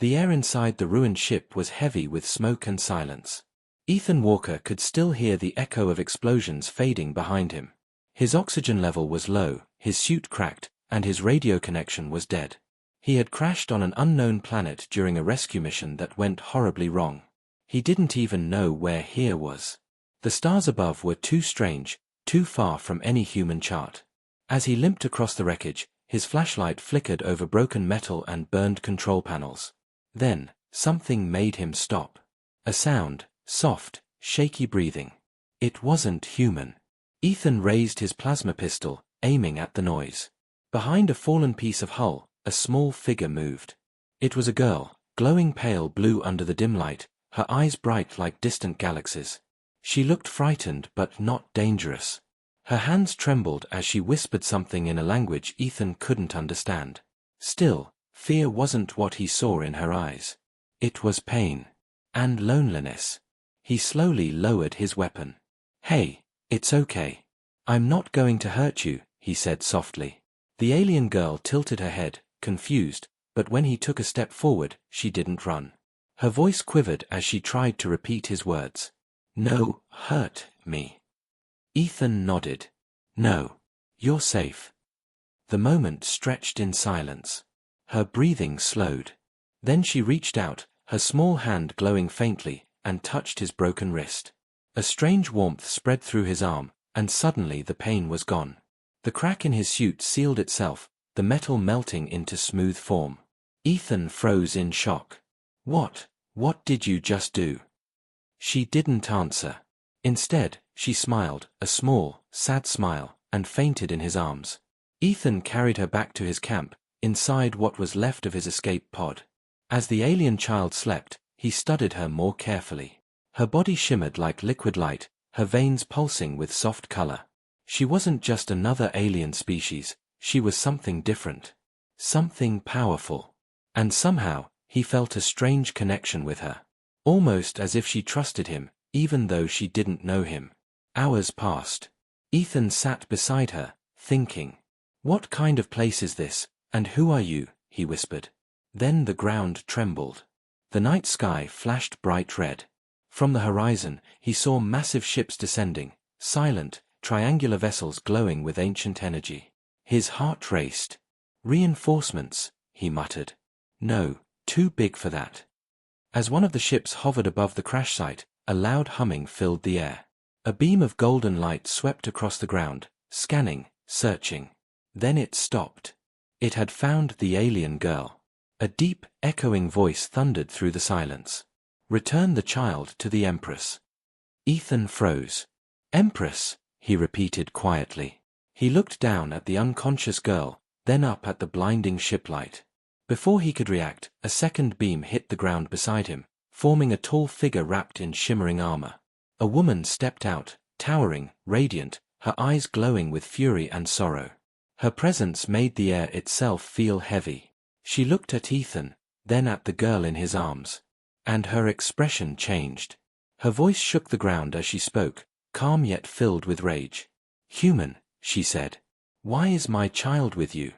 The air inside the ruined ship was heavy with smoke and silence. Ethan Walker could still hear the echo of explosions fading behind him. His oxygen level was low, his suit cracked, and his radio connection was dead. He had crashed on an unknown planet during a rescue mission that went horribly wrong. He didn't even know where here was. The stars above were too strange, too far from any human chart. As he limped across the wreckage, his flashlight flickered over broken metal and burned control panels. Then, something made him stop. A sound, soft, shaky breathing. It wasn't human. Ethan raised his plasma pistol, aiming at the noise. Behind a fallen piece of hull, a small figure moved. It was a girl, glowing pale blue under the dim light, her eyes bright like distant galaxies. She looked frightened but not dangerous. Her hands trembled as she whispered something in a language Ethan couldn't understand. Still, fear wasn't what he saw in her eyes. It was pain. And loneliness. He slowly lowered his weapon. "Hey, it's okay. I'm not going to hurt you," he said softly. The alien girl tilted her head, confused, but when he took a step forward, she didn't run. Her voice quivered as she tried to repeat his words. "No, hurt me." Ethan nodded. "No. You're safe." The moment stretched in silence. Her breathing slowed. Then she reached out, her small hand glowing faintly, and touched his broken wrist. A strange warmth spread through his arm, and suddenly the pain was gone. The crack in his suit sealed itself, the metal melting into smooth form. Ethan froze in shock. What did you just do?" She didn't answer. Instead, she smiled, a small, sad smile, and fainted in his arms. Ethan carried her back to his camp, inside what was left of his escape pod. As the alien child slept, he studied her more carefully. Her body shimmered like liquid light, her veins pulsing with soft color. She wasn't just another alien species, she was something different. Something powerful. And somehow, he felt a strange connection with her. Almost as if she trusted him, even though she didn't know him. Hours passed. Ethan sat beside her, thinking. "What kind of place is this, and who are you?" he whispered. Then the ground trembled. The night sky flashed bright red. From the horizon, he saw massive ships descending, silent, triangular vessels glowing with ancient energy. His heart raced. "Reinforcements," he muttered. "No, too big for that." As one of the ships hovered above the crash site, a loud humming filled the air. A beam of golden light swept across the ground, scanning, searching. Then it stopped. It had found the alien girl. A deep, echoing voice thundered through the silence. "Return the child to the Empress." Ethan froze. "Empress," he repeated quietly. He looked down at the unconscious girl, then up at the blinding ship light. Before he could react, a second beam hit the ground beside him, forming a tall figure wrapped in shimmering armor. A woman stepped out, towering, radiant, her eyes glowing with fury and sorrow. Her presence made the air itself feel heavy. She looked at Ethan, then at the girl in his arms. And her expression changed. Her voice shook the ground as she spoke, calm yet filled with rage. "Human," she said. "Why is my child with you?"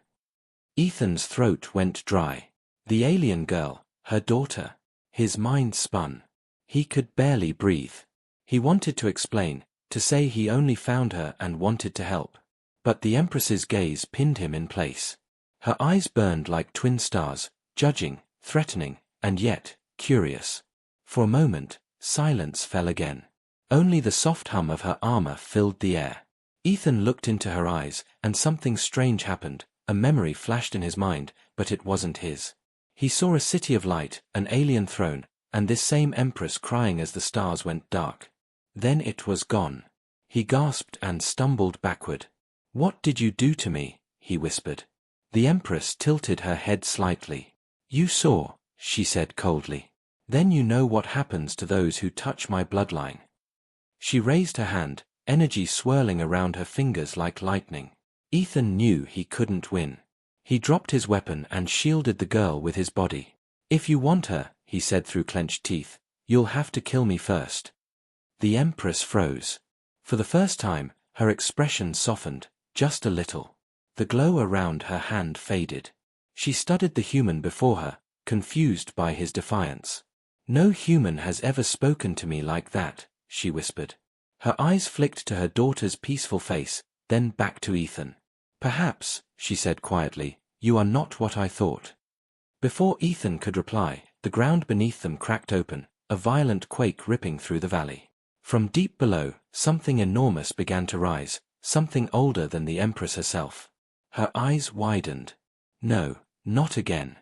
Ethan's throat went dry. The alien girl, her daughter. His mind spun. He could barely breathe. He wanted to explain, to say he only found her and wanted to help. But the Empress's gaze pinned him in place. Her eyes burned like twin stars, judging, threatening, and yet, curious. For a moment, silence fell again. Only the soft hum of her armor filled the air. Ethan looked into her eyes, and something strange happened. A memory flashed in his mind, but it wasn't his. He saw a city of light, an alien throne, and this same Empress crying as the stars went dark. Then it was gone. He gasped and stumbled backward. "What did you do to me?" he whispered. The Empress tilted her head slightly. "You saw," she said coldly. "Then you know what happens to those who touch my bloodline." She raised her hand, energy swirling around her fingers like lightning. Ethan knew he couldn't win. He dropped his weapon and shielded the girl with his body. "If you want her," he said through clenched teeth, "you'll have to kill me first." The Empress froze. For the first time, her expression softened, just a little. The glow around her hand faded. She studied the human before her, confused by his defiance. "No human has ever spoken to me like that," she whispered. Her eyes flicked to her daughter's peaceful face, then back to Ethan. "Perhaps," she said quietly, "you are not what I thought." Before Ethan could reply, the ground beneath them cracked open, a violent quake ripping through the valley. From deep below, something enormous began to rise, something older than the Empress herself. Her eyes widened. "No, not again."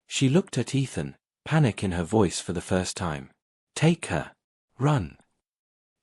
She looked at Ethan, panic in her voice for the first time. "Take her. Run."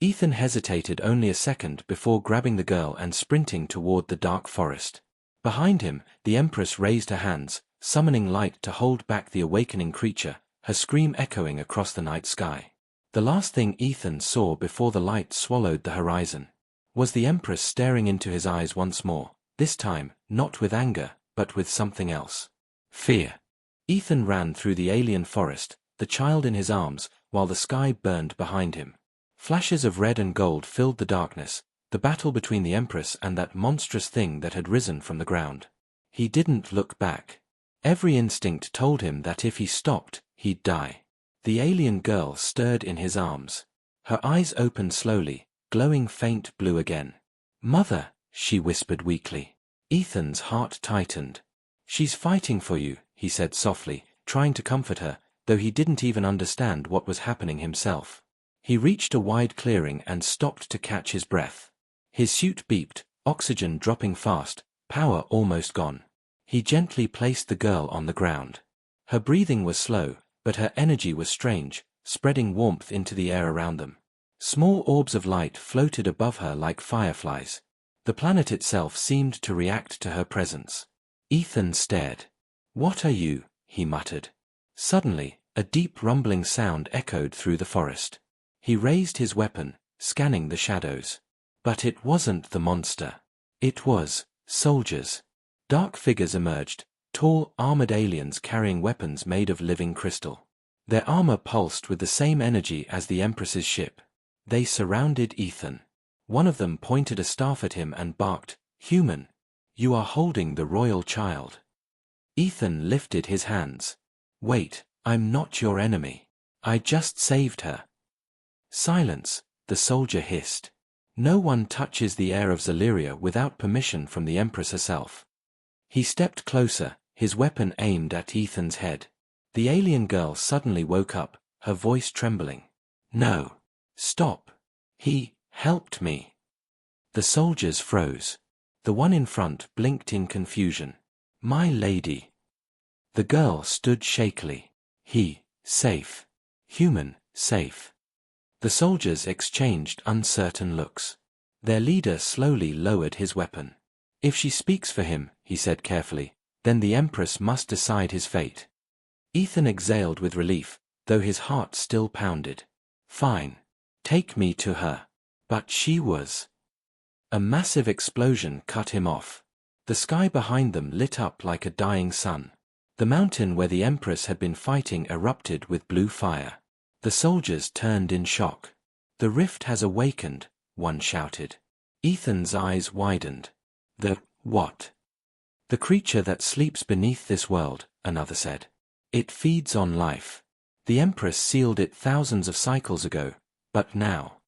Ethan hesitated only a second before grabbing the girl and sprinting toward the dark forest. Behind him, the Empress raised her hands, summoning light to hold back the awakening creature, her scream echoing across the night sky. The last thing Ethan saw before the light swallowed the horizon was the Empress staring into his eyes once more, this time, not with anger, but with something else. Fear. Ethan ran through the alien forest, the child in his arms, while the sky burned behind him. Flashes of red and gold filled the darkness, the battle between the Empress and that monstrous thing that had risen from the ground. He didn't look back. Every instinct told him that if he stopped, he'd die. The alien girl stirred in his arms. Her eyes opened slowly, glowing faint blue again. "Mother," she whispered weakly. Ethan's heart tightened. "She's fighting for you," he said softly, trying to comfort her, though he didn't even understand what was happening himself. He reached a wide clearing and stopped to catch his breath. His suit beeped, oxygen dropping fast, power almost gone. He gently placed the girl on the ground. Her breathing was slow, but her energy was strange, spreading warmth into the air around them. Small orbs of light floated above her like fireflies. The planet itself seemed to react to her presence. Ethan stared. "What are you?" he muttered. Suddenly, a deep rumbling sound echoed through the forest. He raised his weapon, scanning the shadows. But it wasn't the monster. It was soldiers. Dark figures emerged, tall, armored aliens carrying weapons made of living crystal. Their armor pulsed with the same energy as the Empress's ship. They surrounded Ethan. One of them pointed a staff at him and barked, "Human, you are holding the royal child." Ethan lifted his hands. "Wait, I'm not your enemy. I just saved her." "Silence," the soldier hissed. "No one touches the air of Zaleria without permission from the Empress herself." He stepped closer, his weapon aimed at Ethan's head. The alien girl suddenly woke up, her voice trembling. "No. Stop. He helped me." The soldiers froze. The one in front blinked in confusion. "My lady." The girl stood shakily. "He, safe. Human, safe." The soldiers exchanged uncertain looks. Their leader slowly lowered his weapon. "If she speaks for him," he said carefully, "then the Empress must decide his fate." Ethan exhaled with relief, though his heart still pounded. "Fine. Take me to her." But she was... A massive explosion cut him off. The sky behind them lit up like a dying sun. The mountain where the Empress had been fighting erupted with blue fire. The soldiers turned in shock. "The rift has awakened," one shouted. Ethan's eyes widened. "The what?" "The creature that sleeps beneath this world," another said. "It feeds on life. The Empress sealed it thousands of cycles ago, but now..."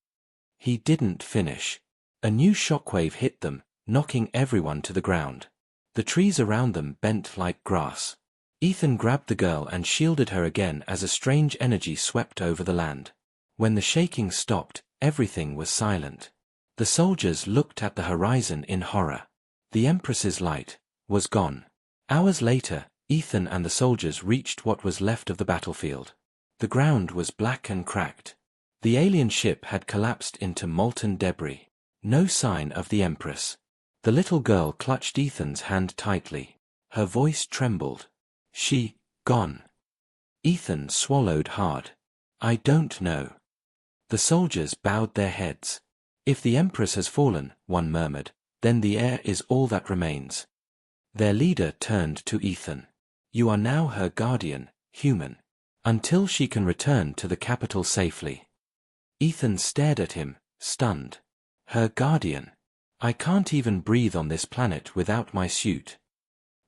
He didn't finish. A new shockwave hit them, knocking everyone to the ground. The trees around them bent like grass. Ethan grabbed the girl and shielded her again as a strange energy swept over the land. When the shaking stopped, everything was silent. The soldiers looked at the horizon in horror. The Empress's light was gone. Hours later, Ethan and the soldiers reached what was left of the battlefield. The ground was black and cracked. The alien ship had collapsed into molten debris. No sign of the Empress. The little girl clutched Ethan's hand tightly. Her voice trembled. "She, gone." Ethan swallowed hard. "I don't know." The soldiers bowed their heads. "If the Empress has fallen," one murmured, "then the heir is all that remains." Their leader turned to Ethan. "You are now her guardian, human. Until she can return to the capital safely." Ethan stared at him, stunned. "Her guardian? I can't even breathe on this planet without my suit."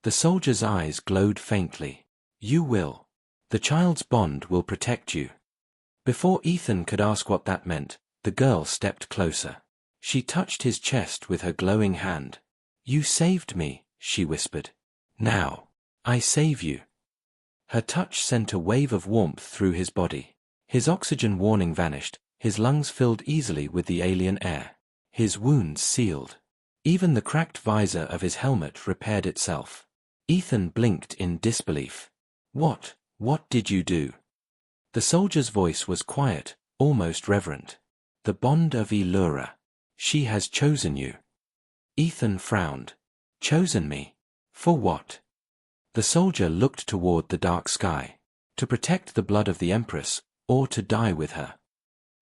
The soldier's eyes glowed faintly. "You will." The child's bond will protect you. Before Ethan could ask what that meant, the girl stepped closer. She touched his chest with her glowing hand. You saved me, she whispered. Now, I save you. Her touch sent a wave of warmth through his body. His oxygen warning vanished, his lungs filled easily with the alien air. His wounds sealed. Even the cracked visor of his helmet repaired itself. Ethan blinked in disbelief. What did you do? The soldier's voice was quiet, almost reverent. The bond of Elura. She has chosen you. Ethan frowned. Chosen me? For what? The soldier looked toward the dark sky. To protect the blood of the Empress, or to die with her.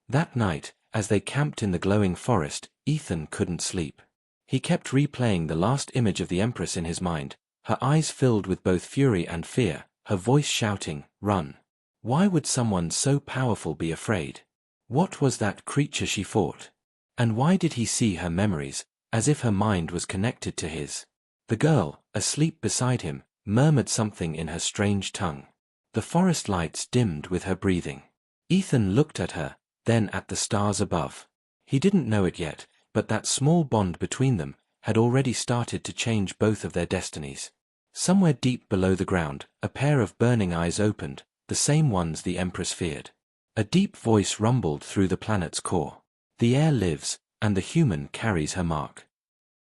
That night, as they camped in the glowing forest, Ethan couldn't sleep. He kept replaying the last image of the Empress in his mind, her eyes filled with both fury and fear, her voice shouting, "Run!" Why would someone so powerful be afraid? What was that creature she fought? And why did he see her memories, as if her mind was connected to his? The girl, asleep beside him, murmured something in her strange tongue. The forest lights dimmed with her breathing. Ethan looked at her, then at the stars above. He didn't know it yet, but that small bond between them had already started to change both of their destinies. Somewhere deep below the ground, a pair of burning eyes opened, the same ones the Empress feared. A deep voice rumbled through the planet's core. The air lives, and the human carries her mark.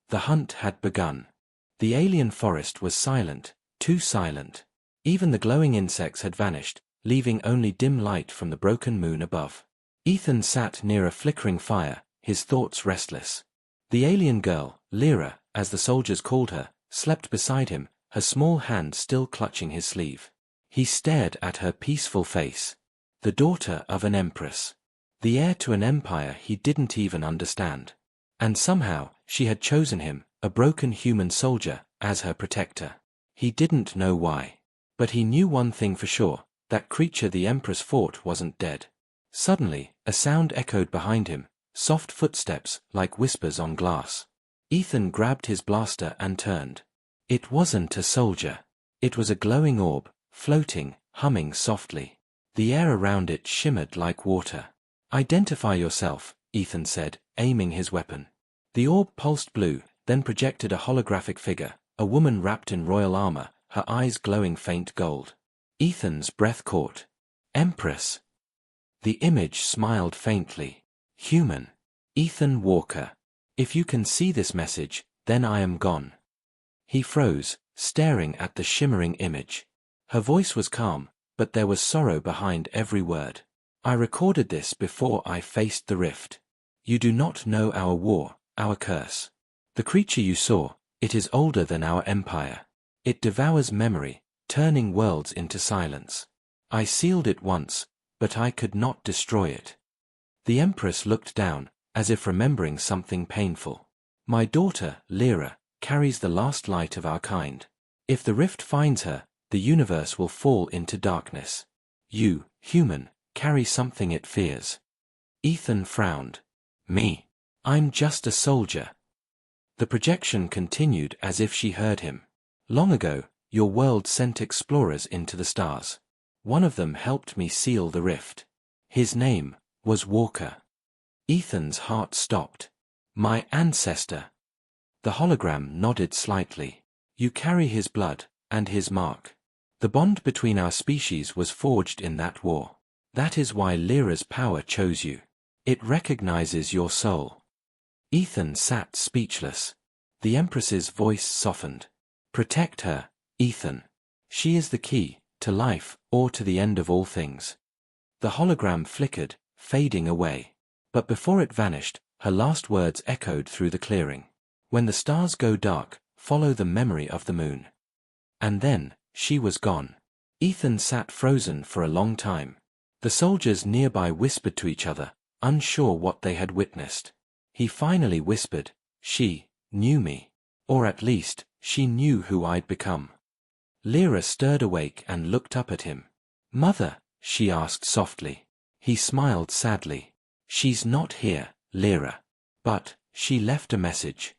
The hunt had begun. The alien forest was silent, too silent. Even the glowing insects had vanished, leaving only dim light from the broken moon above. Ethan sat near a flickering fire, his thoughts restless. The alien girl, Lyra, as the soldiers called her, slept beside him, her small hand still clutching his sleeve. He stared at her peaceful face. The daughter of an empress. The heir to an empire he didn't even understand. And somehow, she had chosen him, a broken human soldier, as her protector. He didn't know why. But he knew one thing for sure, that creature the Empress fought wasn't dead. Suddenly, a sound echoed behind him, soft footsteps like whispers on glass. Ethan grabbed his blaster and turned. It wasn't a soldier. It was a glowing orb, floating, humming softly. The air around it shimmered like water. Identify yourself, Ethan said, aiming his weapon. The orb pulsed blue, then projected a holographic figure, a woman wrapped in royal armor, her eyes glowing faint gold. Ethan's breath caught. Empress. The image smiled faintly. Human. Ethan Walker. If you can see this message, then I am gone. He froze, staring at the shimmering image. Her voice was calm, but there was sorrow behind every word. I recorded this before I faced the rift. You do not know our war, our curse. The creature you saw, it is older than our empire. It devours memory, turning worlds into silence. I sealed it once, but I could not destroy it. The Empress looked down, as if remembering something painful. My daughter, Lyra, carries the last light of our kind. If the rift finds her, the universe will fall into darkness. You, human, carry something it fears. Ethan frowned. Me? I'm just a soldier. The projection continued as if she heard him. Long ago, your world sent explorers into the stars. One of them helped me seal the rift. His name was Walker. Ethan's heart stopped. My ancestor. The hologram nodded slightly. You carry his blood, and his mark. The bond between our species was forged in that war. That is why Lyra's power chose you. It recognizes your soul. Ethan sat speechless. The Empress's voice softened. Protect her, Ethan. She is the key, to life, or to the end of all things. The hologram flickered, fading away. But before it vanished, her last words echoed through the clearing. When the stars go dark, follow the memory of the moon. And then, she was gone. Ethan sat frozen for a long time. The soldiers nearby whispered to each other, unsure what they had witnessed. He finally whispered, she knew me. Or at least, she knew who I'd become. Lyra stirred awake and looked up at him. Mother, she asked softly. He smiled sadly. She's not here, Lyra. But, she left a message.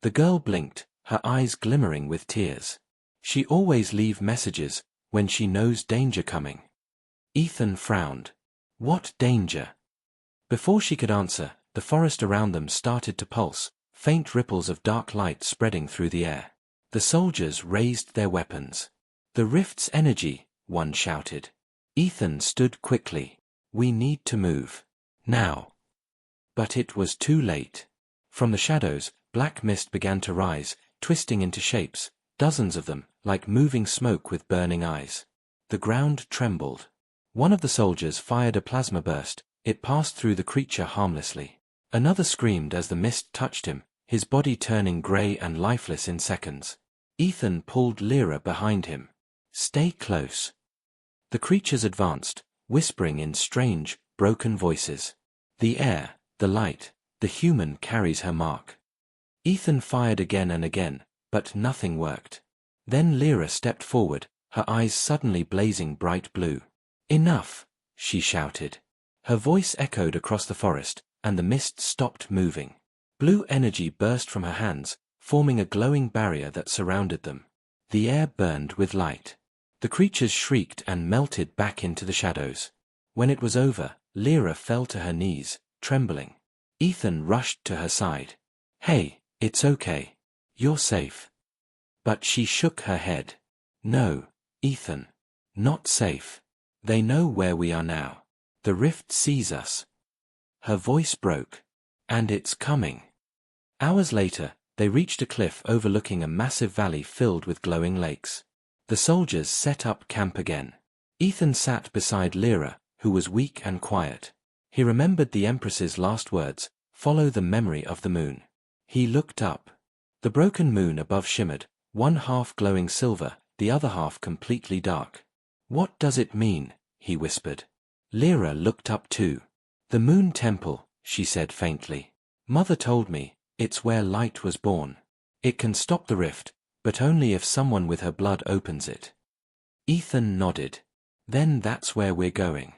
The girl blinked, her eyes glimmering with tears. She always leave messages, when she knows danger coming? Ethan frowned. What danger? Before she could answer, the forest around them started to pulse, faint ripples of dark light spreading through the air. The soldiers raised their weapons. The rift's energy, one shouted. Ethan stood quickly. We need to move. Now. But it was too late. From the shadows, black mist began to rise, twisting into shapes, dozens of them, like moving smoke with burning eyes. The ground trembled. One of the soldiers fired a plasma burst. It passed through the creature harmlessly. Another screamed as the mist touched him, his body turning grey and lifeless in seconds. Ethan pulled Lyra behind him. Stay close. The creatures advanced, whispering in strange, broken voices. The air, the light, the human carries her mark. Ethan fired again and again, but nothing worked. Then Lyra stepped forward, her eyes suddenly blazing bright blue. Enough, she shouted. Her voice echoed across the forest, and the mist stopped moving. Blue energy burst from her hands, forming a glowing barrier that surrounded them. The air burned with light. The creatures shrieked and melted back into the shadows. When it was over, Lyra fell to her knees, trembling. Ethan rushed to her side. Hey, it's okay. You're safe. But she shook her head. No, Ethan. Not safe. They know where we are now. The rift sees us. Her voice broke. And it's coming. Hours later, they reached a cliff overlooking a massive valley filled with glowing lakes. The soldiers set up camp again. Ethan sat beside Lyra, who was weak and quiet. He remembered the Empress's last words, follow the memory of the moon. He looked up. The broken moon above shimmered, one half glowing silver, the other half completely dark. What does it mean? He whispered. Lyra looked up too. The moon temple, she said faintly. Mother told me, it's where light was born. It can stop the rift, but only if someone with her blood opens it. Ethan nodded. Then that's where we're going.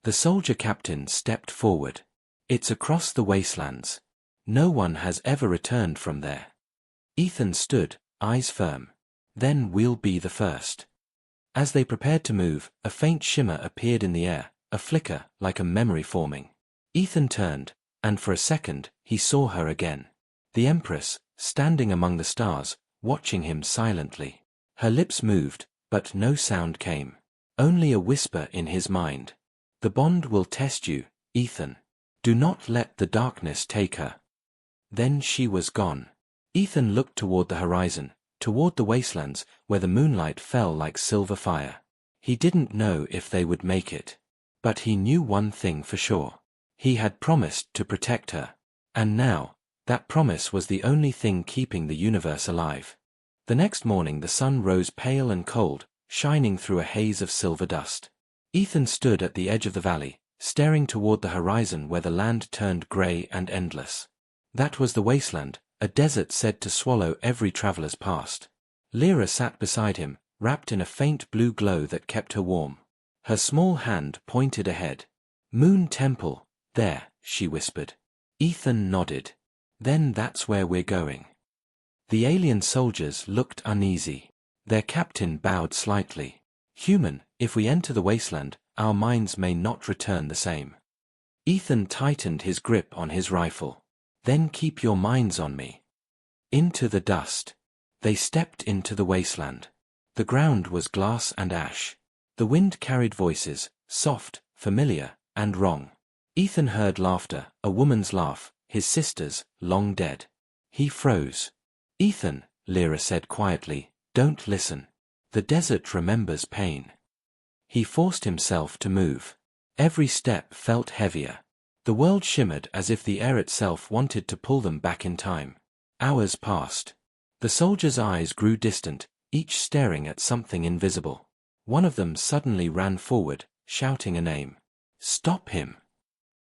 The soldier captain stepped forward. It's across the wastelands. No one has ever returned from there. Ethan stood, eyes firm. Then we'll be the first. As they prepared to move, a faint shimmer appeared in the air, a flicker, like a memory forming. Ethan turned, and for a second, he saw her again. The Empress, standing among the stars, watching him silently. Her lips moved, but no sound came. Only a whisper in his mind. The bond will test you, Ethan. Do not let the darkness take her. Then she was gone. Ethan looked toward the horizon, toward the wastelands, where the moonlight fell like silver fire. He didn't know if they would make it. But he knew one thing for sure. He had promised to protect her. And now, that promise was the only thing keeping the universe alive. The next morning the sun rose pale and cold, shining through a haze of silver dust. Ethan stood at the edge of the valley, staring toward the horizon where the land turned grey and endless. That was the wasteland, a desert said to swallow every traveler's past. Lyra sat beside him, wrapped in a faint blue glow that kept her warm. Her small hand pointed ahead. Moon Temple, there, she whispered. Ethan nodded. Then that's where we're going. The alien soldiers looked uneasy. Their captain bowed slightly. Human, if we enter the wasteland, our minds may not return the same. Ethan tightened his grip on his rifle. Then keep your minds on me. Into the dust. They stepped into the wasteland. The ground was glass and ash. The wind carried voices, soft, familiar, and wrong. Ethan heard laughter, a woman's laugh, his sister's, long dead. He froze. Ethan, Lyra said quietly, don't listen. The desert remembers pain. He forced himself to move. Every step felt heavier. The world shimmered as if the air itself wanted to pull them back in time. Hours passed. The soldiers' eyes grew distant, each staring at something invisible. One of them suddenly ran forward, shouting a name. Stop him!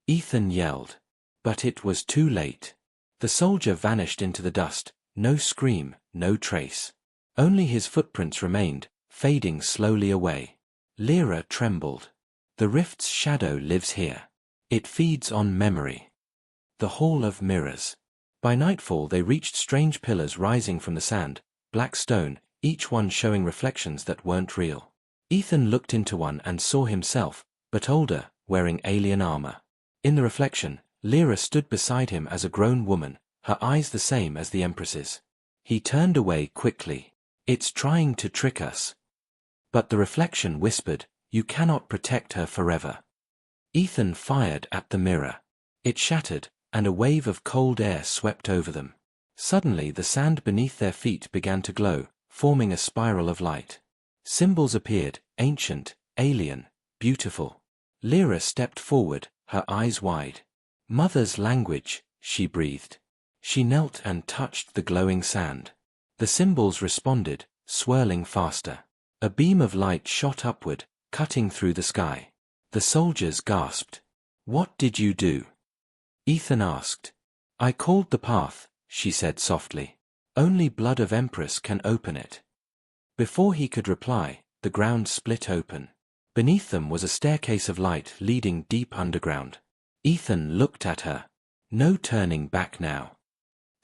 Ethan yelled. But it was too late. The soldier vanished into the dust, no scream, no trace. Only his footprints remained, fading slowly away. Lyra trembled. The rift's shadow lives here. It feeds on memory. The Hall of Mirrors. By nightfall they reached strange pillars rising from the sand, black stone, each one showing reflections that weren't real. Ethan looked into one and saw himself, but older, wearing alien armor. In the reflection, Lyra stood beside him as a grown woman, her eyes the same as the Empress's. He turned away quickly. It's trying to trick us. But the reflection whispered, you cannot protect her forever. Ethan fired at the mirror. It shattered, and a wave of cold air swept over them. Suddenly the sand beneath their feet began to glow, forming a spiral of light. Symbols appeared, ancient, alien, beautiful. Lyra stepped forward, her eyes wide. Mother's language, she breathed. She knelt and touched the glowing sand. The symbols responded, swirling faster. A beam of light shot upward, cutting through the sky. The soldiers gasped. What did you do? Ethan asked. I called the path, she said softly. Only blood of Empress can open it. Before he could reply, the ground split open. Beneath them was a staircase of light leading deep underground. Ethan looked at her. No turning back now.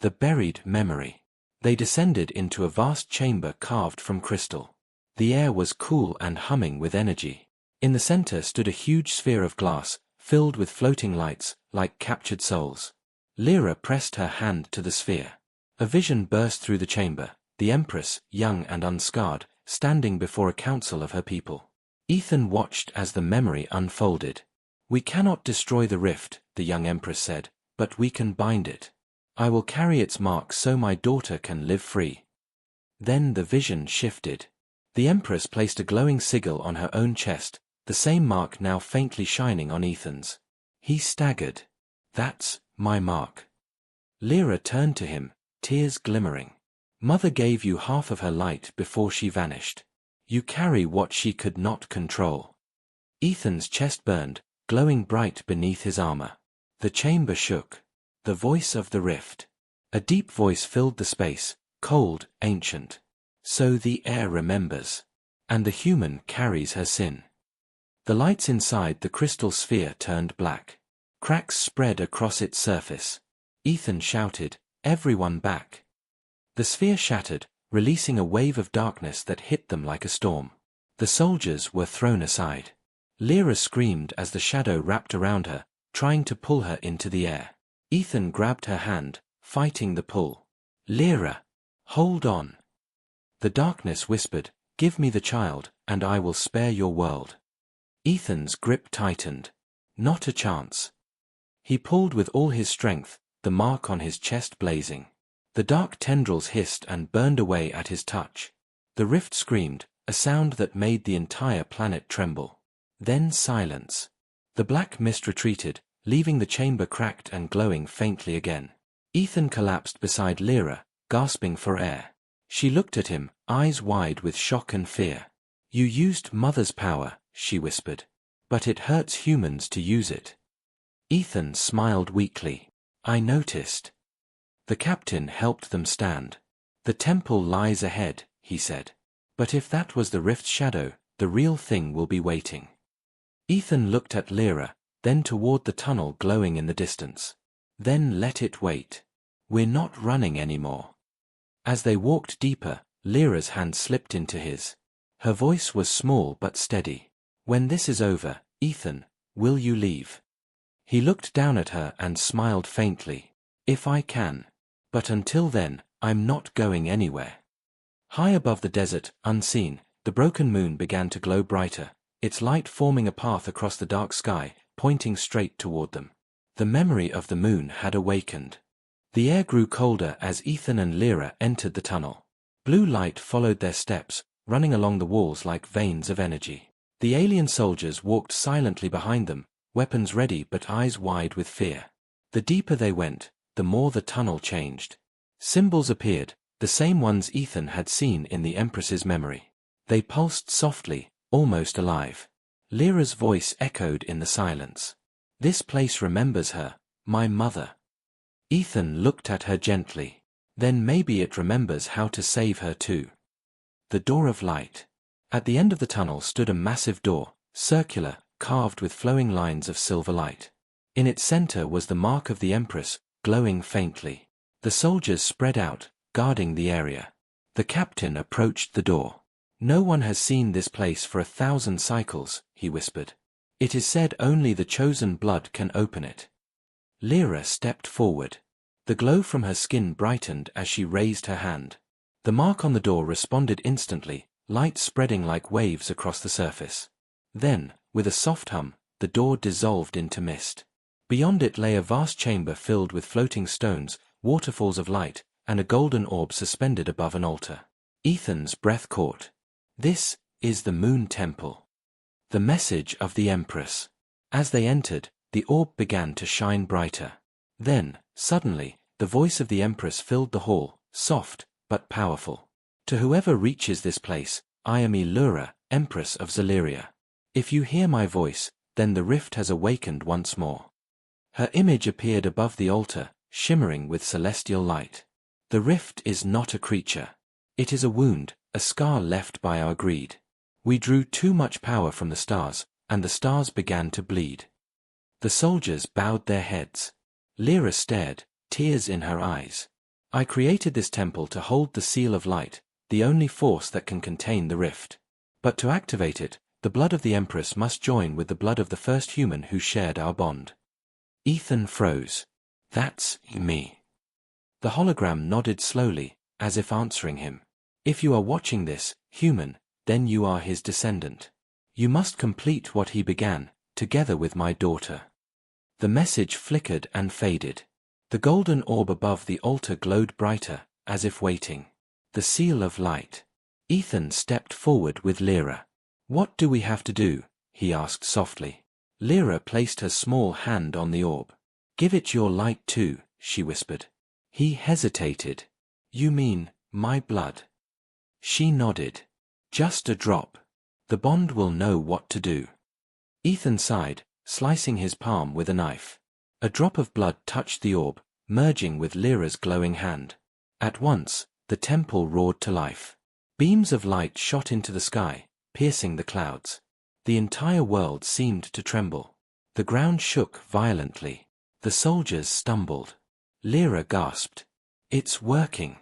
The buried memory. They descended into a vast chamber carved from crystal. The air was cool and humming with energy. In the center stood a huge sphere of glass, filled with floating lights, like captured souls. Lyra pressed her hand to the sphere. A vision burst through the chamber, the Empress, young and unscarred, standing before a council of her people. Ethan watched as the memory unfolded. We cannot destroy the rift, the young Empress said, but we can bind it. I will carry its mark so my daughter can live free. Then the vision shifted. The Empress placed a glowing sigil on her own chest, the same mark now faintly shining on Ethan's. He staggered. That's my mark. Lyra turned to him, tears glimmering. Mother gave you half of her light before she vanished. You carry what she could not control. Ethan's chest burned, glowing bright beneath his armor. The chamber shook. The voice of the rift. A deep voice filled the space, cold, ancient. So the air remembers. And the human carries her sin. The lights inside the crystal sphere turned black. Cracks spread across its surface. Ethan shouted, everyone back. The sphere shattered, releasing a wave of darkness that hit them like a storm. The soldiers were thrown aside. Lyra screamed as the shadow wrapped around her, trying to pull her into the air. Ethan grabbed her hand, fighting the pull. Lyra, hold on. The darkness whispered, give me the child, and I will spare your world. Ethan's grip tightened. Not a chance. He pulled with all his strength, the mark on his chest blazing. The dark tendrils hissed and burned away at his touch. The rift screamed, a sound that made the entire planet tremble. Then silence. The black mist retreated, leaving the chamber cracked and glowing faintly again. Ethan collapsed beside Lyra, gasping for air. She looked at him, eyes wide with shock and fear. You used Mother's power, she whispered. But it hurts humans to use it. Ethan smiled weakly. I noticed. The captain helped them stand. The temple lies ahead, he said. But if that was the rift's shadow, the real thing will be waiting. Ethan looked at Lyra, then toward the tunnel glowing in the distance. Then let it wait. We're not running anymore. As they walked deeper, Lyra's hand slipped into his. Her voice was small but steady. When this is over, Ethan, will you leave? He looked down at her and smiled faintly. If I can. But until then, I'm not going anywhere. High above the desert, unseen, the broken moon began to glow brighter, its light forming a path across the dark sky, pointing straight toward them. The memory of the moon had awakened. The air grew colder as Ethan and Lyra entered the tunnel. Blue light followed their steps, running along the walls like veins of energy. The alien soldiers walked silently behind them, weapons ready but eyes wide with fear. The deeper they went, the more the tunnel changed. Symbols appeared, the same ones Ethan had seen in the Empress's memory. They pulsed softly, almost alive. Lyra's voice echoed in the silence. This place remembers her, my mother. Ethan looked at her gently. Then maybe it remembers how to save her too. The door of light. At the end of the tunnel stood a massive door, circular, carved with flowing lines of silver light. In its center was the mark of the Empress, glowing faintly. The soldiers spread out, guarding the area. The captain approached the door. "No one has seen this place for 1,000 cycles," he whispered. "It is said only the chosen blood can open it." Lyra stepped forward. The glow from her skin brightened as she raised her hand. The mark on the door responded instantly, light spreading like waves across the surface. Then, with a soft hum, the door dissolved into mist. Beyond it lay a vast chamber filled with floating stones, waterfalls of light, and a golden orb suspended above an altar. Ethan's breath caught. "This is the Moon Temple. The message of the Empress." As they entered, the orb began to shine brighter. Then, suddenly, the voice of the Empress filled the hall, soft, but powerful. "To whoever reaches this place, I am Elura, Empress of Zaleria. If you hear my voice, then the rift has awakened once more." Her image appeared above the altar, shimmering with celestial light. "The rift is not a creature. It is a wound, a scar left by our greed. We drew too much power from the stars, and the stars began to bleed." The soldiers bowed their heads. Lyra stared, tears in her eyes. "I created this temple to hold the seal of light, the only force that can contain the rift. But to activate it, the blood of the Empress must join with the blood of the first human who shared our bond." Ethan froze. "That's me." The hologram nodded slowly, as if answering him. "If you are watching this, human, then you are his descendant. You must complete what he began, together with my daughter." The message flickered and faded. The golden orb above the altar glowed brighter, as if waiting. The seal of light. Ethan stepped forward with Lyra. "What do we have to do?" he asked softly. Lyra placed her small hand on the orb. "Give it your light too," she whispered. He hesitated. "You mean, my blood?" She nodded. "Just a drop. The bond will know what to do." Ethan sighed, slicing his palm with a knife. A drop of blood touched the orb, merging with Lyra's glowing hand. At once, the temple roared to life. Beams of light shot into the sky, piercing the clouds. The entire world seemed to tremble. The ground shook violently. The soldiers stumbled. Lyra gasped. "It's working."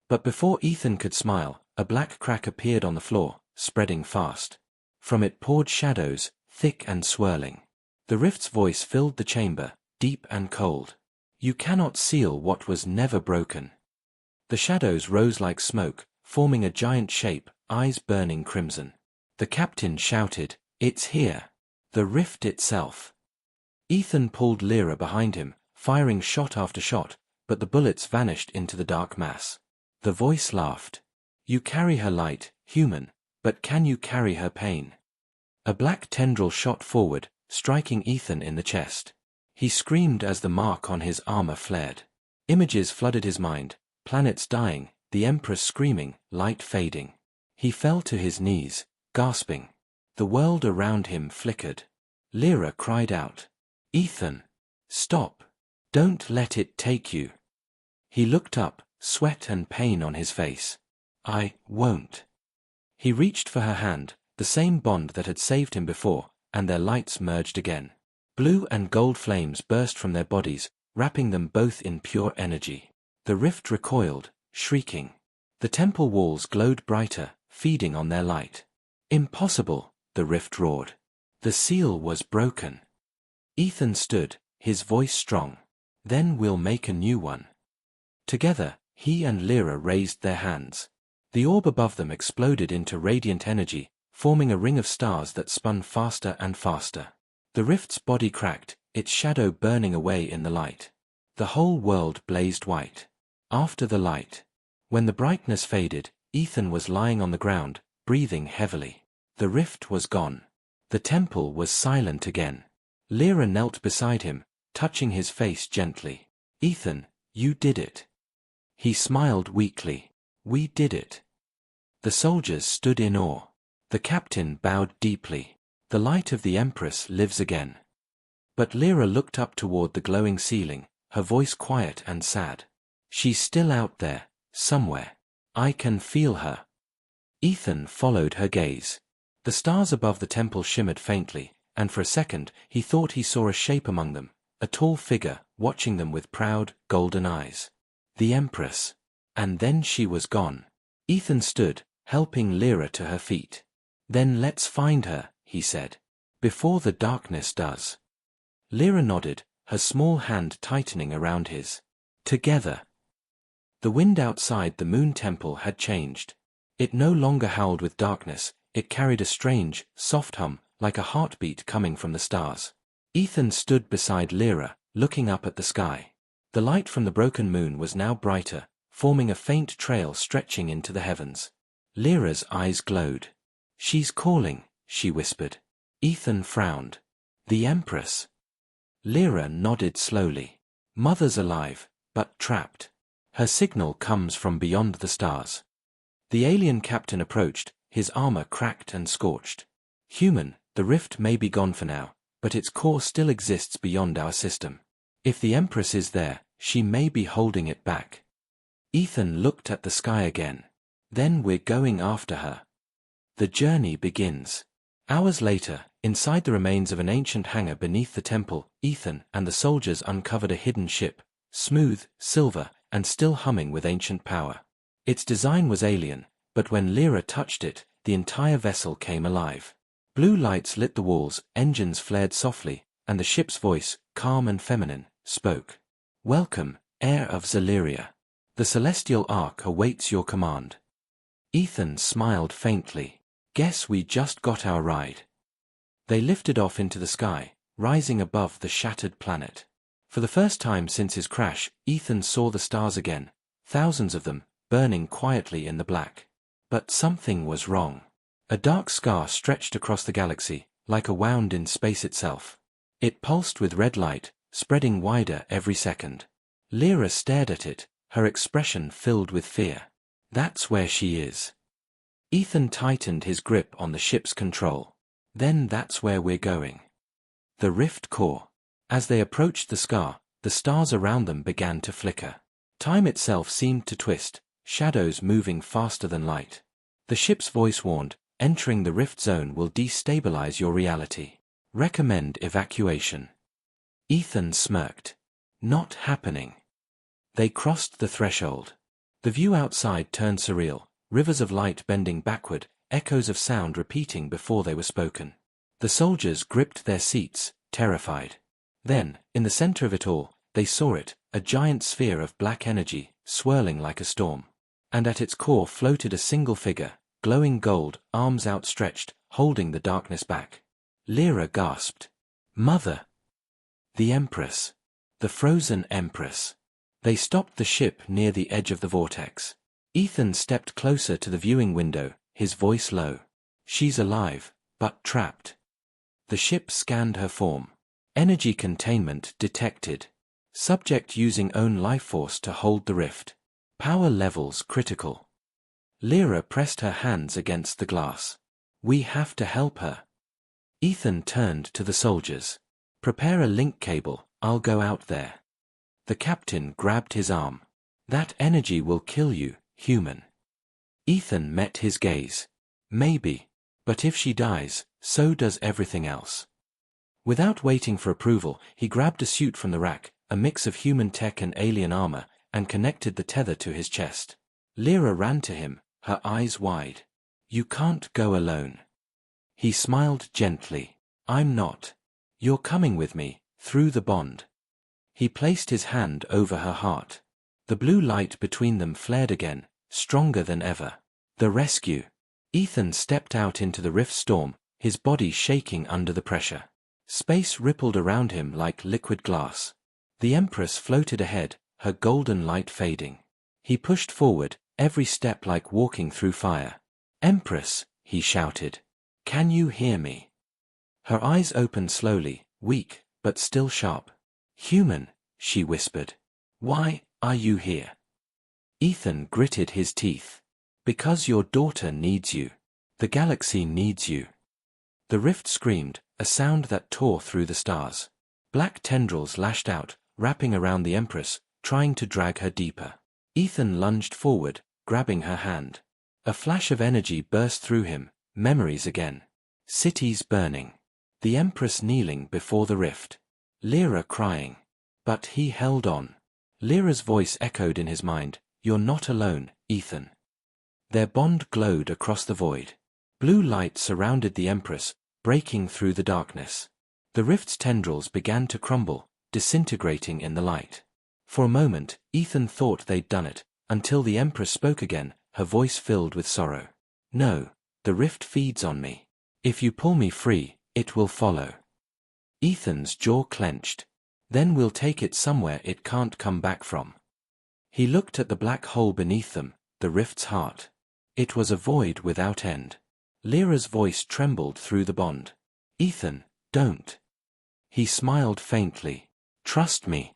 But before Ethan could smile, a black crack appeared on the floor, spreading fast. From it poured shadows, thick and swirling. The rift's voice filled the chamber, deep and cold. "You cannot seal what was never broken." The shadows rose like smoke, forming a giant shape, eyes burning crimson. The captain shouted, "It's here. The rift itself." Ethan pulled Lyra behind him, firing shot after shot, but the bullets vanished into the dark mass. The voice laughed. "You carry her light, human, but can you carry her pain?" A black tendril shot forward, striking Ethan in the chest. He screamed as the mark on his armor flared. Images flooded his mind, planets dying, the Empress screaming, light fading. He fell to his knees, gasping. The world around him flickered. Lyra cried out, "Ethan! Stop! Don't let it take you!" He looked up, sweat and pain on his face. "I won't." He reached for her hand, the same bond that had saved him before, and their lights merged again. Blue and gold flames burst from their bodies, wrapping them both in pure energy. The rift recoiled, shrieking. The temple walls glowed brighter, feeding on their light. "Impossible," the rift roared. The seal was broken. Ethan stood, his voice strong. "Then we'll make a new one." Together, he and Lyra raised their hands. The orb above them exploded into radiant energy, forming a ring of stars that spun faster and faster. The rift's body cracked, its shadow burning away in the light. The whole world blazed white. After the light. When the brightness faded, Ethan was lying on the ground, breathing heavily. The rift was gone. The temple was silent again. Lyra knelt beside him, touching his face gently. "Ethan, you did it." He smiled weakly. "We did it." The soldiers stood in awe. The captain bowed deeply. "The light of the Empress lives again." But Lyra looked up toward the glowing ceiling, her voice quiet and sad. "She's still out there, somewhere. I can feel her." Ethan followed her gaze. The stars above the temple shimmered faintly, and for a second he thought he saw a shape among them, a tall figure, watching them with proud, golden eyes. The Empress. And then she was gone. Ethan stood, helping Lyra to her feet. Then let's find her, he said. Before the darkness does. Lyra nodded, her small hand tightening around his. Together. The wind outside the moon temple had changed. It no longer howled with darkness, it carried a strange, soft hum, like a heartbeat coming from the stars. Ethan stood beside Lyra, looking up at the sky. The light from the broken moon was now brighter, forming a faint trail stretching into the heavens. Lyra's eyes glowed. She's calling, she whispered. Ethan frowned. The Empress. Lyra nodded slowly. Mother's alive, but trapped. Her signal comes from beyond the stars. The alien captain approached, his armor cracked and scorched. Human, the rift may be gone for now, but its core still exists beyond our system. If the Empress is there, she may be holding it back. Ethan looked at the sky again. Then we're going after her. The journey begins. Hours later, inside the remains of an ancient hangar beneath the temple, Ethan and the soldiers uncovered a hidden ship, smooth, silver, and still humming with ancient power. Its design was alien, but when Lyra touched it, the entire vessel came alive. Blue lights lit the walls, engines flared softly, and the ship's voice, calm and feminine, spoke. Welcome, heir of Zaleria. The celestial ark awaits your command. Ethan smiled faintly. Guess we just got our ride. They lifted off into the sky, rising above the shattered planet. For the first time since his crash, Ethan saw the stars again, thousands of them, burning quietly in the black. But something was wrong. A dark scar stretched across the galaxy, like a wound in space itself. It pulsed with red light, spreading wider every second. Lyra stared at it, her expression filled with fear. That's where she is. Ethan tightened his grip on the ship's control. Then that's where we're going. The rift core. As they approached the scar, the stars around them began to flicker. Time itself seemed to twist, shadows moving faster than light. The ship's voice warned, entering the rift zone will destabilize your reality. Recommend evacuation. Ethan smirked. Not happening. They crossed the threshold. The view outside turned surreal, rivers of light bending backward, echoes of sound repeating before they were spoken. The soldiers gripped their seats, terrified. Then, in the center of it all, they saw it, a giant sphere of black energy, swirling like a storm. And at its core floated a single figure, glowing gold, arms outstretched, holding the darkness back. Lyra gasped. Mother! The Empress. The frozen Empress. They stopped the ship near the edge of the vortex. Ethan stepped closer to the viewing window, his voice low. She's alive, but trapped. The ship scanned her form. Energy containment detected. Subject using own life force to hold the rift. Power levels critical. Lyra pressed her hands against the glass. We have to help her. Ethan turned to the soldiers. Prepare a link cable, I'll go out there. The captain grabbed his arm. That energy will kill you, human. Ethan met his gaze. Maybe. But if she dies, so does everything else. Without waiting for approval, he grabbed a suit from the rack, a mix of human tech and alien armor, and connected the tether to his chest. Lyra ran to him, her eyes wide. You can't go alone. He smiled gently. I'm not. You're coming with me, through the bond. He placed his hand over her heart. The blue light between them flared again, stronger than ever. The rescue. Ethan stepped out into the rift storm, his body shaking under the pressure. Space rippled around him like liquid glass. The Empress floated ahead, her golden light fading. He pushed forward, every step like walking through fire. Empress, he shouted. Can you hear me? Her eyes opened slowly, weak, but still sharp. Human, she whispered. Why are you here? Ethan gritted his teeth. Because your daughter needs you. The galaxy needs you. The rift screamed, a sound that tore through the stars. Black tendrils lashed out, wrapping around the Empress, trying to drag her deeper. Ethan lunged forward, grabbing her hand. A flash of energy burst through him, memories again. Cities burning. The Empress kneeling before the rift. Lyra crying. But he held on. Lyra's voice echoed in his mind. You're not alone, Ethan. Their bond glowed across the void. Blue light surrounded the Empress, breaking through the darkness. The rift's tendrils began to crumble, disintegrating in the light. For a moment, Ethan thought they'd done it, until the Empress spoke again, her voice filled with sorrow. "No, the rift feeds on me. If you pull me free, it will follow." Ethan's jaw clenched. "Then we'll take it somewhere it can't come back from." He looked at the black hole beneath them, the rift's heart. It was a void without end. Lyra's voice trembled through the bond. "Ethan, don't." He smiled faintly. "Trust me."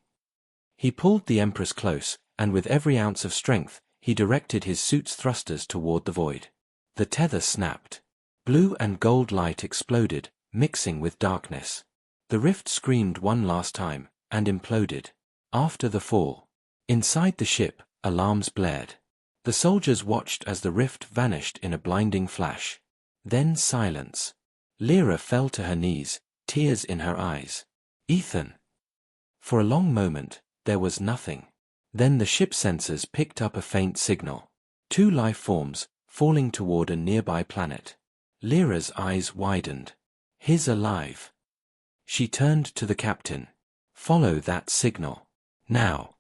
He pulled the Empress close, and with every ounce of strength, he directed his suit's thrusters toward the void. The tether snapped. Blue and gold light exploded, mixing with darkness. The rift screamed one last time, and imploded. After the fall, inside the ship, alarms blared. The soldiers watched as the rift vanished in a blinding flash. Then silence. Lyra fell to her knees, tears in her eyes. "Ethan." For a long moment, there was nothing. Then the ship sensors picked up a faint signal. 2 life forms, falling toward a nearby planet. Lyra's eyes widened. "He's alive." She turned to the captain. "Follow that signal. Now."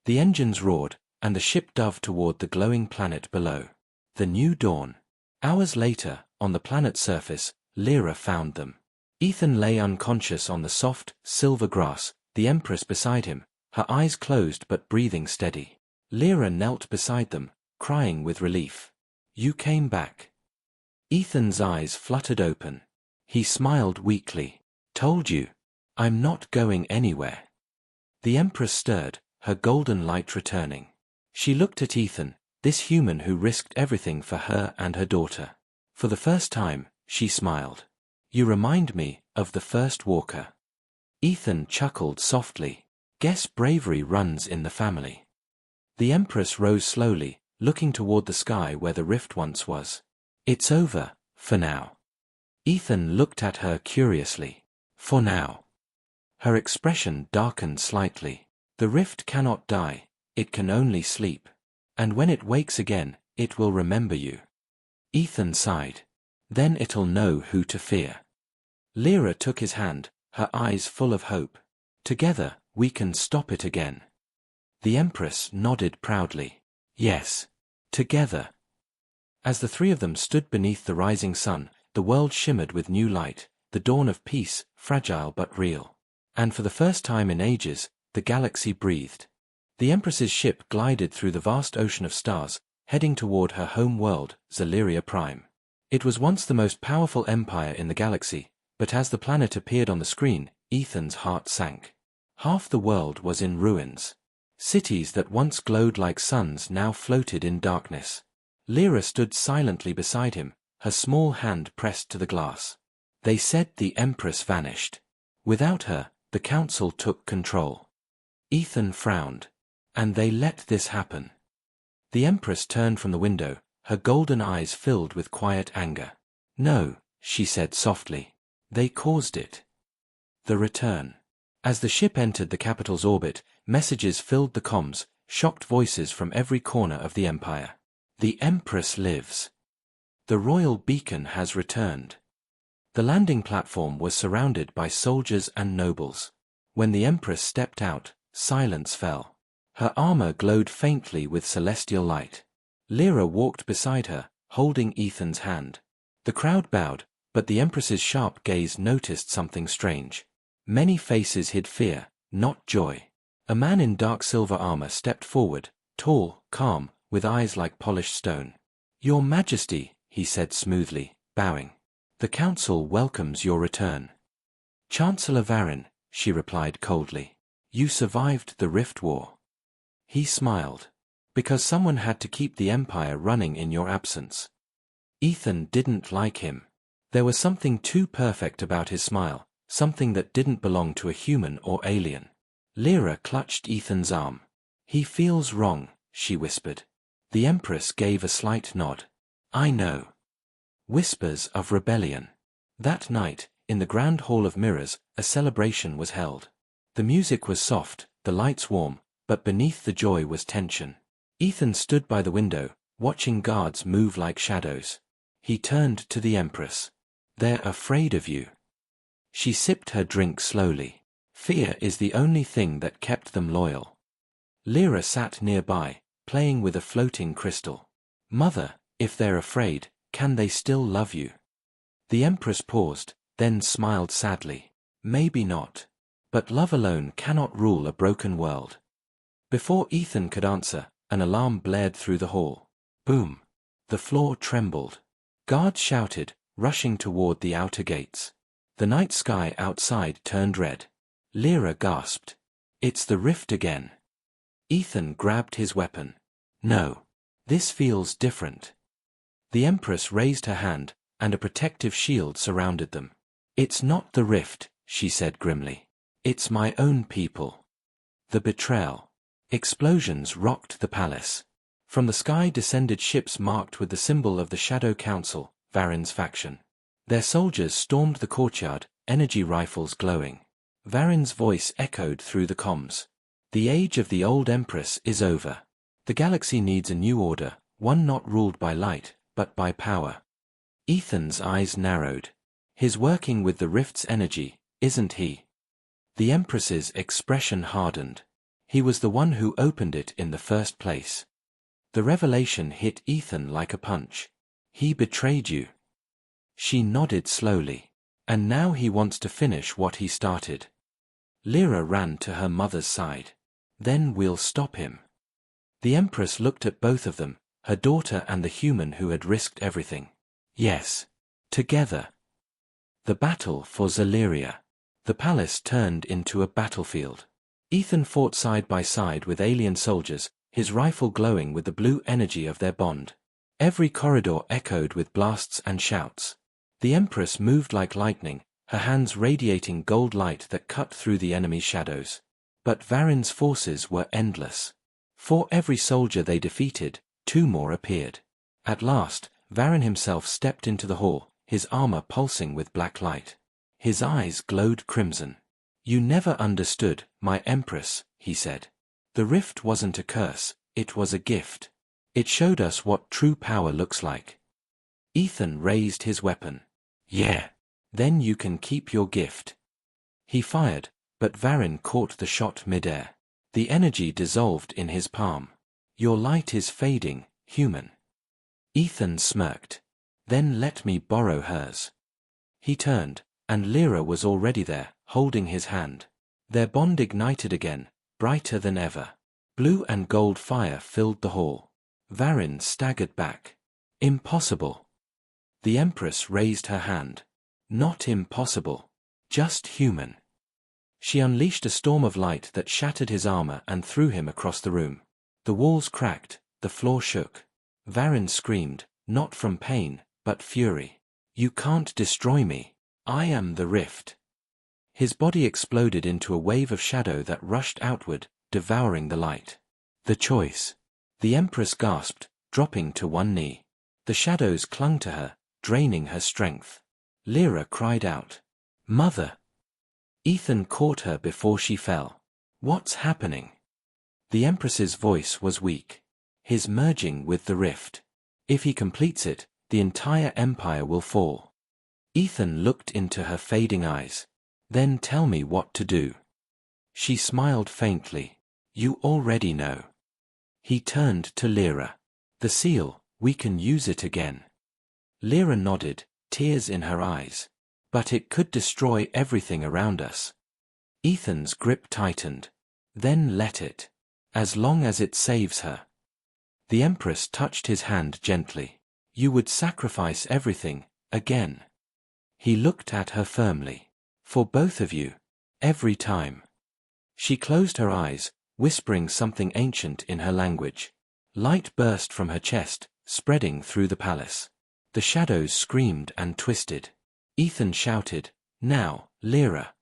The engines roared, and the ship dove toward the glowing planet below. The new dawn. Hours later, on the planet's surface, Lyra found them. Ethan lay unconscious on the soft, silver grass, the Empress beside him, her eyes closed but breathing steady. Lyra knelt beside them, crying with relief. "You came back." Ethan's eyes fluttered open. He smiled weakly. "Told you. I'm not going anywhere." The Empress stirred, her golden light returning. She looked at Ethan, this human who risked everything for her and her daughter. For the first time, she smiled. "You remind me of the first walker." Ethan chuckled softly. "Guess bravery runs in the family." The Empress rose slowly, looking toward the sky where the rift once was. "It's over, for now." Ethan looked at her curiously. "For now?" Her expression darkened slightly. "The rift cannot die, it can only sleep. And when it wakes again, it will remember you." Ethan sighed. "Then it'll know who to fear." Lyra took his hand, her eyes full of hope. "Together, we can stop it again." The Empress nodded proudly. "Yes. Together." As the 3 of them stood beneath the rising sun, the world shimmered with new light, the dawn of peace, fragile but real. And for the first time in ages, the galaxy breathed. The Empress's ship glided through the vast ocean of stars, heading toward her home world, Zaleria Prime. It was once the most powerful empire in the galaxy, but as the planet appeared on the screen, Ethan's heart sank. Half the world was in ruins. Cities that once glowed like suns now floated in darkness. Lyra stood silently beside him, her small hand pressed to the glass. They said the Empress vanished. Without her, the Council took control. Ethan frowned. And they let this happen. The Empress turned from the window, her golden eyes filled with quiet anger. "No," she said softly. "They caused it." The return. As the ship entered the capital's orbit, messages filled the comms, shocked voices from every corner of the empire. "The Empress lives. The royal beacon has returned." The landing platform was surrounded by soldiers and nobles. When the Empress stepped out, silence fell. Her armor glowed faintly with celestial light. Lyra walked beside her, holding Ethan's hand. The crowd bowed, but the Empress's sharp gaze noticed something strange. Many faces hid fear, not joy. A man in dark silver armor stepped forward, tall, calm, with eyes like polished stone. "Your Majesty," he said smoothly, bowing. "The Council welcomes your return." "Chancellor Varin," she replied coldly. "You survived the Rift War." He smiled. "Because someone had to keep the Empire running in your absence." Ethan didn't like him. There was something too perfect about his smile, something that didn't belong to a human or alien. Lyra clutched Ethan's arm. "He feels wrong," she whispered. The Empress gave a slight nod. "I know." Whispers of rebellion. That night, in the Grand Hall of Mirrors, a celebration was held. The music was soft, the lights warm, but beneath the joy was tension. Ethan stood by the window, watching guards move like shadows. He turned to the Empress. "They're afraid of you." She sipped her drink slowly. "Fear is the only thing that kept them loyal." Lyra sat nearby, playing with a floating crystal. "Mother, if they're afraid, can they still love you?" The Empress paused, then smiled sadly. "Maybe not. But love alone cannot rule a broken world." Before Ethan could answer, an alarm blared through the hall. Boom! The floor trembled. Guards shouted, rushing toward the outer gates. The night sky outside turned red. Lyra gasped. "It's the rift again." Ethan grabbed his weapon. "No. This feels different." The Empress raised her hand, and a protective shield surrounded them. "It's not the rift," she said grimly. "It's my own people." The betrayal. Explosions rocked the palace. From the sky descended ships marked with the symbol of the Shadow Council, Varin's faction. Their soldiers stormed the courtyard, energy rifles glowing. Varin's voice echoed through the comms. "The age of the old Empress is over. The galaxy needs a new order, one not ruled by light, but by power." Ethan's eyes narrowed. "He's working with the rift's energy, isn't he?" The Empress's expression hardened. "He was the one who opened it in the first place." The revelation hit Ethan like a punch. "He betrayed you." She nodded slowly. "And now he wants to finish what he started." Lyra ran to her mother's side. "Then we'll stop him." The Empress looked at both of them, her daughter and the human who had risked everything. "Yes. Together." The battle for Zaleria. The palace turned into a battlefield. Ethan fought side by side with alien soldiers, his rifle glowing with the blue energy of their bond. Every corridor echoed with blasts and shouts. The Empress moved like lightning, her hands radiating gold light that cut through the enemy's shadows. But Varin's forces were endless. For every soldier they defeated, two more appeared. At last, Varin himself stepped into the hall, his armor pulsing with black light. His eyes glowed crimson. "You never understood, my Empress," he said. "The rift wasn't a curse, it was a gift. It showed us what true power looks like." Ethan raised his weapon. "Yeah. Then you can keep your gift." He fired, but Varin caught the shot midair. The energy dissolved in his palm. "Your light is fading, human." Ethan smirked. "Then let me borrow hers." He turned, and Lyra was already there, holding his hand. Their bond ignited again, brighter than ever. Blue and gold fire filled the hall. Varin staggered back. "Impossible." The Empress raised her hand. "Not impossible. Just human." She unleashed a storm of light that shattered his armor and threw him across the room. The walls cracked, the floor shook. Varin screamed, not from pain, but fury. "You can't destroy me. I am the rift." His body exploded into a wave of shadow that rushed outward, devouring the light. "The choice." The Empress gasped, dropping to one knee. The shadows clung to her, draining her strength. Lyra cried out. "Mother!" Ethan caught her before she fell. "What's happening?" The Empress's voice was weak. "His merging with the rift. If he completes it, the entire empire will fall." Ethan looked into her fading eyes. "Then tell me what to do." She smiled faintly. "You already know." He turned to Lyra. "The seal, we can use it again." Lyra nodded, tears in her eyes. "But it could destroy everything around us." Ethan's grip tightened. "Then let it. As long as it saves her." The Empress touched his hand gently. "You would sacrifice everything, again." He looked at her firmly. "For both of you. Every time." She closed her eyes, whispering something ancient in her language. Light burst from her chest, spreading through the palace. The shadows screamed and twisted. Ethan shouted, "Now, Lyra."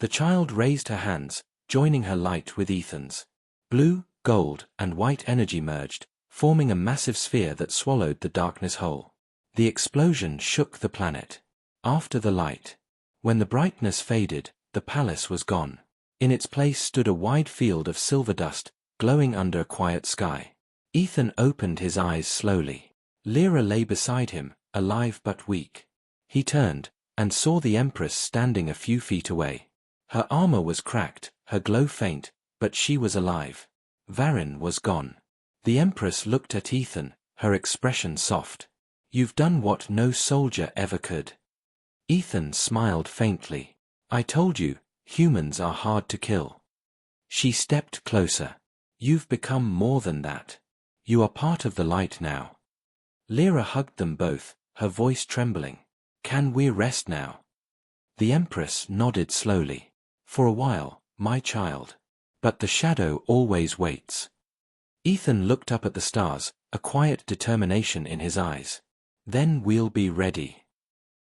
The child raised her hands, joining her light with Ethan's. Blue, gold, and white energy merged, forming a massive sphere that swallowed the darkness whole. The explosion shook the planet. After the light. When the brightness faded, the palace was gone. In its place stood a wide field of silver dust, glowing under a quiet sky. Ethan opened his eyes slowly. Lyra lay beside him, alive but weak. He turned, and saw the Empress standing a few feet away. Her armor was cracked, her glow faint, but she was alive. Varin was gone. The Empress looked at Ethan, her expression soft. "You've done what no soldier ever could." Ethan smiled faintly. "I told you, humans are hard to kill." She stepped closer. "You've become more than that. You are part of the light now." Lyra hugged them both, her voice trembling. "Can we rest now?" The Empress nodded slowly. "For a while, my child. But the shadow always waits." Ethan looked up at the stars, a quiet determination in his eyes. "Then we'll be ready."